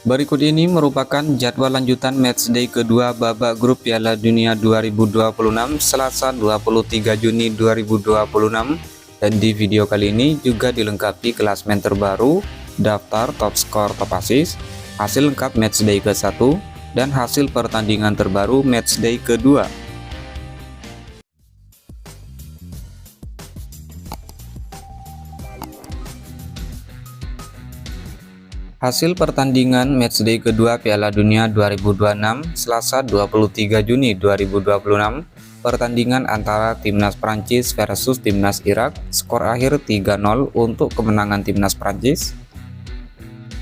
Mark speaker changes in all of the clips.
Speaker 1: Berikut ini merupakan jadwal lanjutan matchday kedua babak grup Piala Dunia 2026 Selasa 23 Juni 2026, dan di video kali ini juga dilengkapi klasmen terbaru, daftar top skor, top assist, hasil lengkap matchday ke-1, dan hasil pertandingan terbaru matchday kedua. Hasil pertandingan matchday kedua Piala Dunia 2026 Selasa 23 Juni 2026, pertandingan antara Timnas Prancis versus Timnas Irak, skor akhir 3-0 untuk kemenangan Timnas Prancis.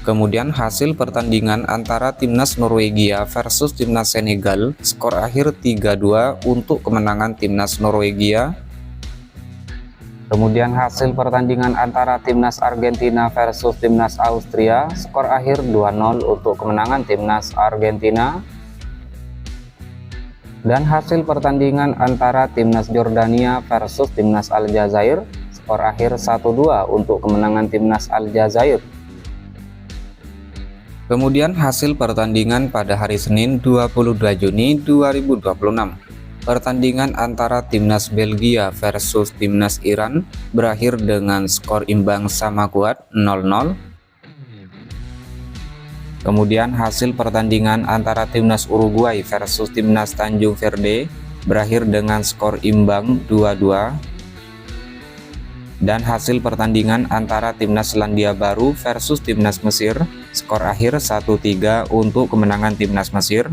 Speaker 1: Kemudian hasil pertandingan antara Timnas Norwegia versus Timnas Senegal, skor akhir 3-2 untuk kemenangan Timnas Norwegia. Kemudian hasil pertandingan antara Timnas Argentina versus Timnas Austria, skor akhir 2-0 untuk kemenangan Timnas Argentina. Dan hasil pertandingan antara Timnas Jordania versus Timnas Aljazair, skor akhir 1-2 untuk kemenangan Timnas Aljazair. Kemudian hasil pertandingan pada hari Senin 22 Juni 2026. Pertandingan antara Timnas Belgia versus Timnas Iran berakhir dengan skor imbang sama kuat 0-0. Kemudian hasil pertandingan antara Timnas Uruguay versus Timnas Tanjung Verde berakhir dengan skor imbang 2-2. Dan hasil pertandingan antara Timnas Selandia Baru versus Timnas Mesir, skor akhir 1-3 untuk kemenangan Timnas Mesir.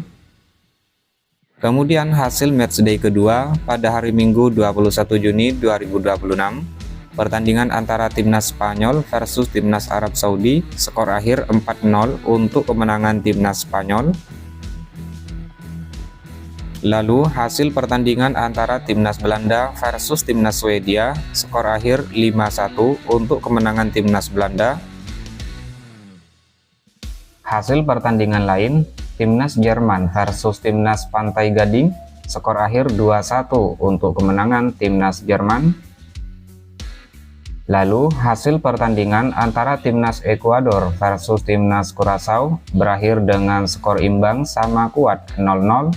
Speaker 1: Kemudian hasil matchday kedua pada hari Minggu 21 Juni 2026, pertandingan antara Timnas Spanyol versus Timnas Arab Saudi, skor akhir 4-0 untuk kemenangan Timnas Spanyol. Lalu hasil pertandingan antara Timnas Belanda versus Timnas Swedia, skor akhir 5-1 untuk kemenangan Timnas Belanda. Hasil pertandingan lain, Timnas Jerman versus Timnas Pantai Gading, skor akhir 2-1 untuk kemenangan Timnas Jerman. Lalu hasil pertandingan antara Timnas Ekuador versus Timnas Curaçao berakhir dengan skor imbang sama kuat 0-0.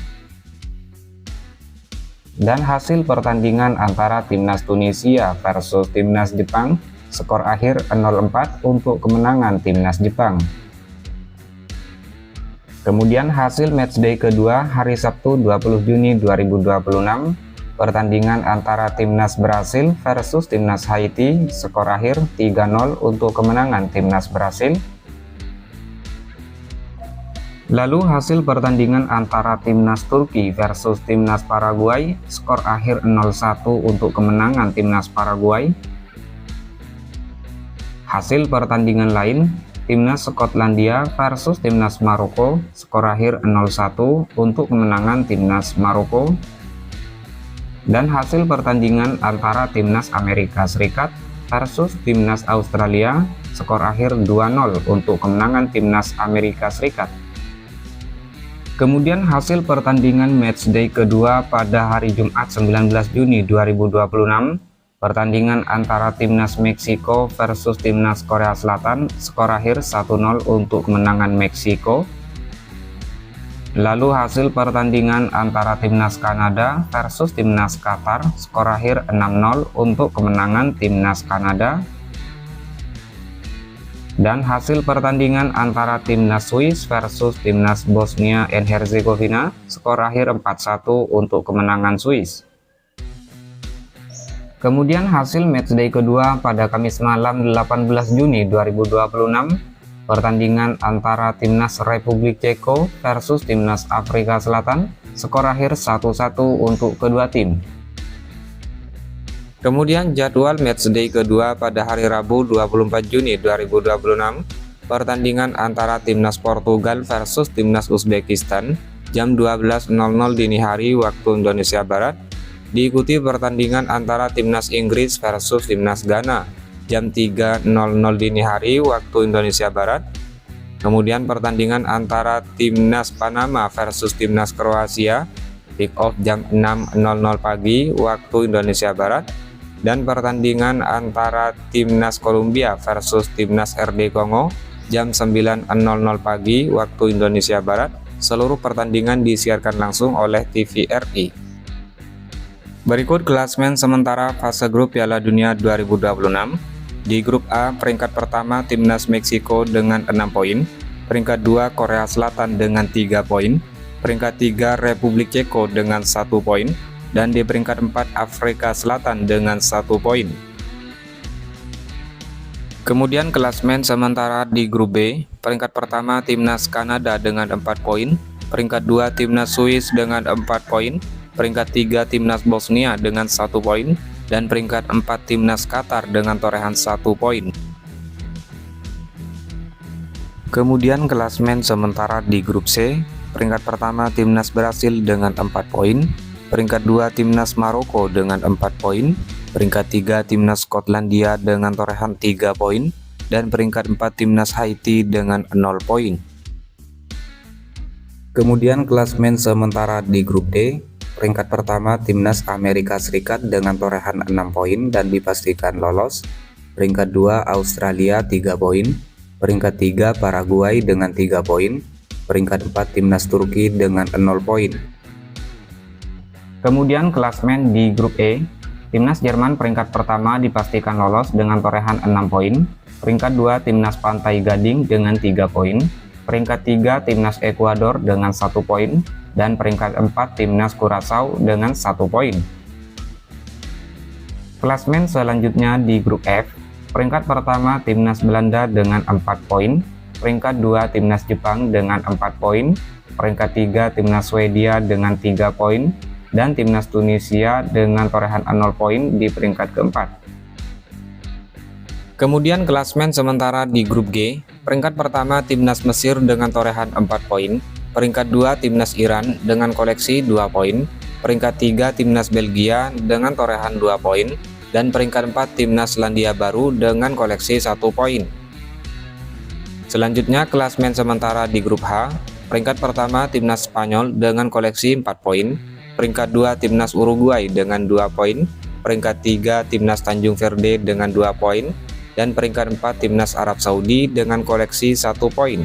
Speaker 1: Dan hasil pertandingan antara Timnas Tunisia versus Timnas Jepang, skor akhir 0-4 untuk kemenangan Timnas Jepang. Kemudian hasil matchday kedua hari Sabtu 20 Juni 2026, pertandingan antara Timnas Brasil versus Timnas Haiti, skor akhir 3-0 untuk kemenangan Timnas Brasil. Lalu hasil pertandingan antara Timnas Turki versus Timnas Paraguay, skor akhir 0-1 untuk kemenangan Timnas Paraguay. Hasil pertandingan lain, Timnas Skotlandia versus Timnas Maroko, skor akhir 0-1 untuk kemenangan Timnas Maroko. Dan hasil pertandingan antara Timnas Amerika Serikat versus Timnas Australia, skor akhir 2-0 untuk kemenangan Timnas Amerika Serikat. Kemudian hasil pertandingan matchday kedua pada hari Jumat 19 Juni 2026, pertandingan antara Timnas Meksiko versus Timnas Korea Selatan, skor akhir 1-0 untuk kemenangan Meksiko. Lalu hasil pertandingan antara Timnas Kanada versus Timnas Qatar, skor akhir 6-0 untuk kemenangan Timnas Kanada. Dan hasil pertandingan antara Timnas Swiss versus Timnas Bosnia and Herzegovina, skor akhir 4-1 untuk kemenangan Swiss. Kemudian hasil matchday kedua pada Kamis malam 18 Juni 2026, pertandingan antara Timnas Republik Ceko versus Timnas Afrika Selatan, skor akhir 1-1 untuk kedua tim. Kemudian jadwal matchday kedua pada hari Rabu 24 Juni 2026, pertandingan antara Timnas Portugal versus Timnas Uzbekistan, jam 12.00 dini hari waktu Indonesia Barat. Diikuti pertandingan antara Timnas Inggris versus Timnas Ghana, jam 3.00 dini hari waktu Indonesia Barat. Kemudian pertandingan antara Timnas Panama versus Timnas Kroasia, kick off jam 6.00 pagi waktu Indonesia Barat. Dan pertandingan antara Timnas Kolombia versus Timnas RD Kongo, jam 9.00 pagi waktu Indonesia Barat. Seluruh pertandingan disiarkan langsung oleh TVRI. Berikut klasemen sementara fase grup Piala Dunia 2026. Di grup A, peringkat pertama Timnas Meksiko dengan 6 poin, peringkat 2 Korea Selatan dengan 3 poin, peringkat 3 Republik Ceko dengan 1 poin, dan di peringkat 4 Afrika Selatan dengan 1 poin. Kemudian klasemen sementara di grup B, peringkat pertama Timnas Kanada dengan 4 poin, peringkat 2 Timnas Swiss dengan 4 poin, peringkat 3 Timnas Bosnia dengan 1 poin, dan peringkat 4 Timnas Qatar dengan torehan 1 poin. Kemudian klasemen sementara di grup C, peringkat pertama Timnas Brasil dengan 4 poin, peringkat 2 Timnas Maroko dengan 4 poin, peringkat 3 Timnas Skotlandia dengan torehan 3 poin, dan peringkat 4 Timnas Haiti dengan 0 poin. Kemudian klasemen sementara di grup D, peringkat pertama Timnas Amerika Serikat dengan torehan 6 poin dan dipastikan lolos, peringkat 2 Australia 3 poin, peringkat 3 Paraguay dengan 3 poin, peringkat 4 Timnas Turki dengan 0 poin. Kemudian klasemen di grup E, Timnas Jerman peringkat pertama dipastikan lolos dengan torehan 6 poin, peringkat 2 Timnas Pantai Gading dengan 3 poin, peringkat 3 Timnas Ekuador dengan 1 poin, dan peringkat 4 Timnas Curaçao dengan 1 poin. Klasemen selanjutnya di grup F, peringkat pertama Timnas Belanda dengan 4 poin, peringkat 2 Timnas Jepang dengan 4 poin, peringkat 3 Timnas Swedia dengan 3 poin, dan Timnas Tunisia dengan torehan 0 poin di peringkat keempat. Kemudian klasemen sementara di grup G, peringkat pertama Timnas Mesir dengan torehan 4 poin, peringkat 2 Timnas Iran dengan koleksi 2 poin, peringkat 3 Timnas Belgia dengan torehan 2 poin, dan peringkat 4 Timnas Selandia Baru dengan koleksi 1 poin. Selanjutnya klasemen sementara di grup H, peringkat pertama Timnas Spanyol dengan koleksi 4 poin, peringkat 2 Timnas Uruguay dengan 2 poin, peringkat 3 Timnas Tanjung Verde dengan 2 poin, dan peringkat 4 Timnas Arab Saudi dengan koleksi 1 poin.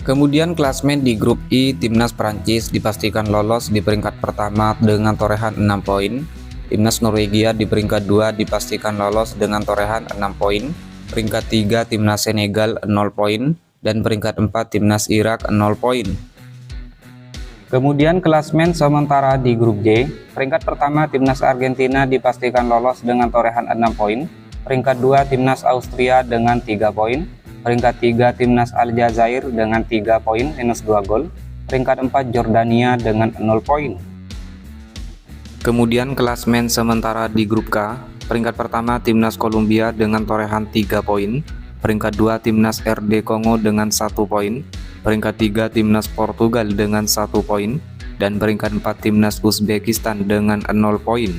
Speaker 1: Kemudian klasemen di grup I, Timnas Prancis dipastikan lolos di peringkat pertama dengan torehan 6 poin, Timnas Norwegia di peringkat 2 dipastikan lolos dengan torehan 6 poin, peringkat 3 Timnas Senegal 0 poin, dan peringkat 4 Timnas Irak 0 poin. Kemudian klasemen sementara di grup J, peringkat pertama Timnas Argentina dipastikan lolos dengan torehan 6 poin, peringkat 2 Timnas Austria dengan 3 poin, peringkat 3 Timnas Aljazair dengan 3 poin minus 2 gol, peringkat 4 Jordania dengan 0 poin. Kemudian klasemen sementara di grup K, peringkat pertama Timnas Kolombia dengan torehan 3 poin, peringkat 2 Timnas RD Kongo dengan 1 poin, peringkat 3 Timnas Portugal dengan 1 poin, dan peringkat 4 Timnas Uzbekistan dengan 0 poin.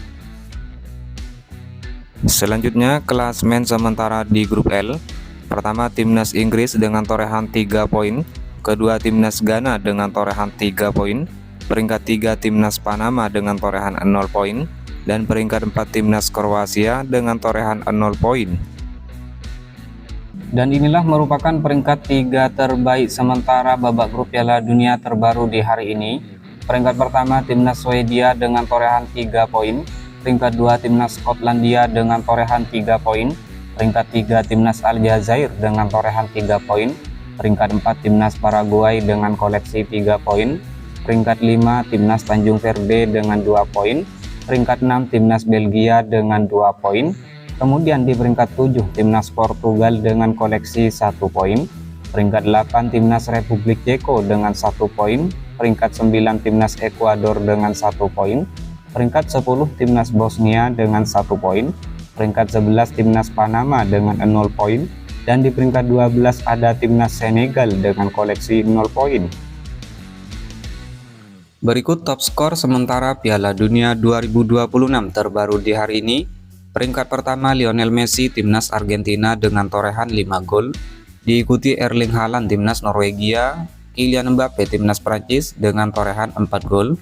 Speaker 1: Selanjutnya klasemen sementara di grup L, pertama Timnas Inggris dengan torehan 3 poin, kedua Timnas Ghana dengan torehan 3 poin, peringkat 3 Timnas Panama dengan torehan 0 poin, dan peringkat 4 Timnas Kroasia dengan torehan 0 poin. Dan inilah merupakan peringkat 3 terbaik sementara babak grup Piala Dunia terbaru di hari ini. Peringkat pertama Timnas Swedia dengan torehan 3 poin, peringkat 2 Timnas Skotlandia dengan torehan 3 poin, peringkat 3 Timnas Aljazair dengan torehan 3 poin, peringkat 4 Timnas Paraguay dengan koleksi 3 poin, peringkat 5 Timnas Tanjung Verde dengan 2 poin, peringkat 6 Timnas Belgia dengan 2 poin, kemudian di peringkat 7 Timnas Portugal dengan koleksi 1 poin, peringkat 8 Timnas Republik Ceko dengan 1 poin, peringkat 9 Timnas Ekuador dengan 1 poin, peringkat 10 Timnas Bosnia dengan 1 poin, peringkat 11 Timnas Panama dengan 0 poin, dan di peringkat 12 ada Timnas Senegal dengan koleksi 0 poin. Berikut top skor sementara Piala Dunia 2026 terbaru di hari ini. Peringkat pertama Lionel Messi Timnas Argentina dengan torehan 5 gol, diikuti Erling Haaland Timnas Norwegia, Kylian Mbappe Timnas Prancis dengan torehan 4 gol.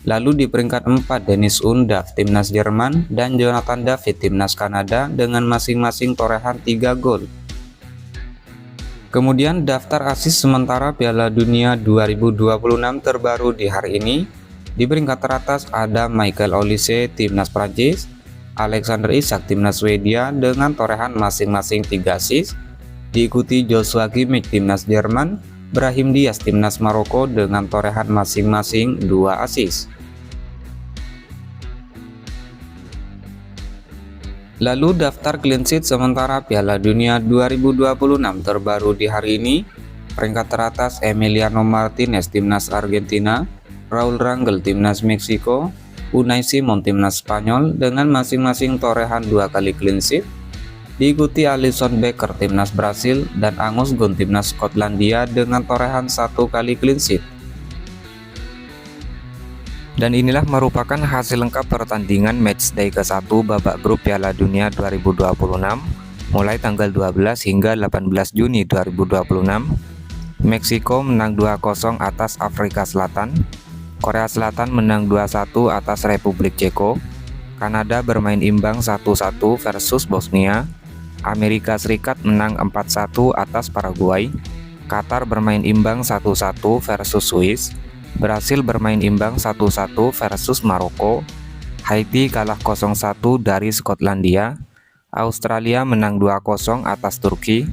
Speaker 1: Lalu di peringkat 4 Dennis Undav Timnas Jerman dan Jonathan David Timnas Kanada dengan masing-masing torehan 3 gol. Kemudian daftar asis sementara Piala Dunia 2026 terbaru di hari ini. Di peringkat teratas ada Michael Olise timnas Prancis, Alexander Isak timnas Swedia dengan torehan masing-masing 3 asis, diikuti Joshua Kimmich timnas Jerman, Brahim Diaz timnas Maroko dengan torehan masing-masing 2 asis. Lalu daftar clean sheet sementara Piala Dunia 2026 terbaru di hari ini. Peringkat teratas Emiliano Martinez timnas Argentina, Raul Rangel timnas Meksiko, Unai Simon timnas Spanyol dengan masing-masing torehan 2 kali clean sheet, diikuti Alisson Becker timnas Brasil dan Angus Gunn timnas Skotlandia dengan torehan 1 kali clean sheet. Dan inilah merupakan hasil lengkap pertandingan matchday ke-1 babak grup Piala Dunia 2026 mulai tanggal 12 hingga 18 Juni 2026. Meksiko menang 2-0 atas Afrika Selatan, Korea Selatan menang 2-1 atas Republik Ceko, Kanada bermain imbang 1-1 versus Bosnia, Amerika Serikat menang 4-1 atas Paraguay, Qatar bermain imbang 1-1 versus Swiss, Brasil bermain imbang 1-1 versus Maroko, Haiti kalah 0-1 dari Skotlandia, Australia menang 2-0 atas Turki,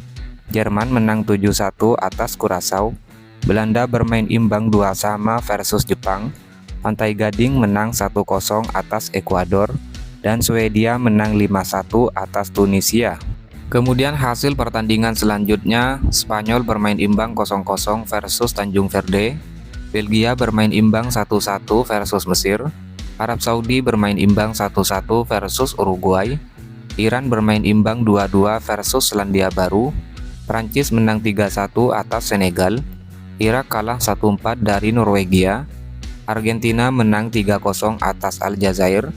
Speaker 1: Jerman menang 7-1 atas Curaçao, Belanda bermain imbang 2-2 versus Jepang, Pantai Gading menang 1-0 atas Ekuador, dan Swedia menang 5-1 atas Tunisia. Kemudian hasil pertandingan selanjutnya, Spanyol bermain imbang 0-0 versus Tanjung Verde, Belgia bermain imbang 1-1 versus Mesir, Arab Saudi bermain imbang 1-1 versus Uruguay, Iran bermain imbang 2-2 versus Selandia Baru, Prancis menang 3-1 atas Senegal, Irak kalah 1-4 dari Norwegia, Argentina menang 3-0 atas Aljazair,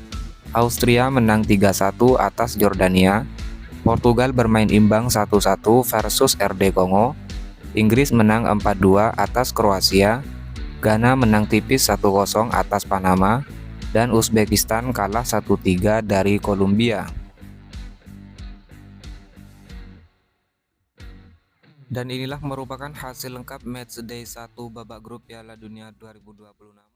Speaker 1: Austria menang 3-1 atas Jordania, Portugal bermain imbang 1-1 versus RD Kongo, Inggris menang 4-2 atas Kroasia, Ghana menang tipis 1-0 atas Panama, dan Uzbekistan kalah 1-3 dari Kolombia. Dan inilah merupakan hasil lengkap matchday 1 babak grup Piala Dunia 2026.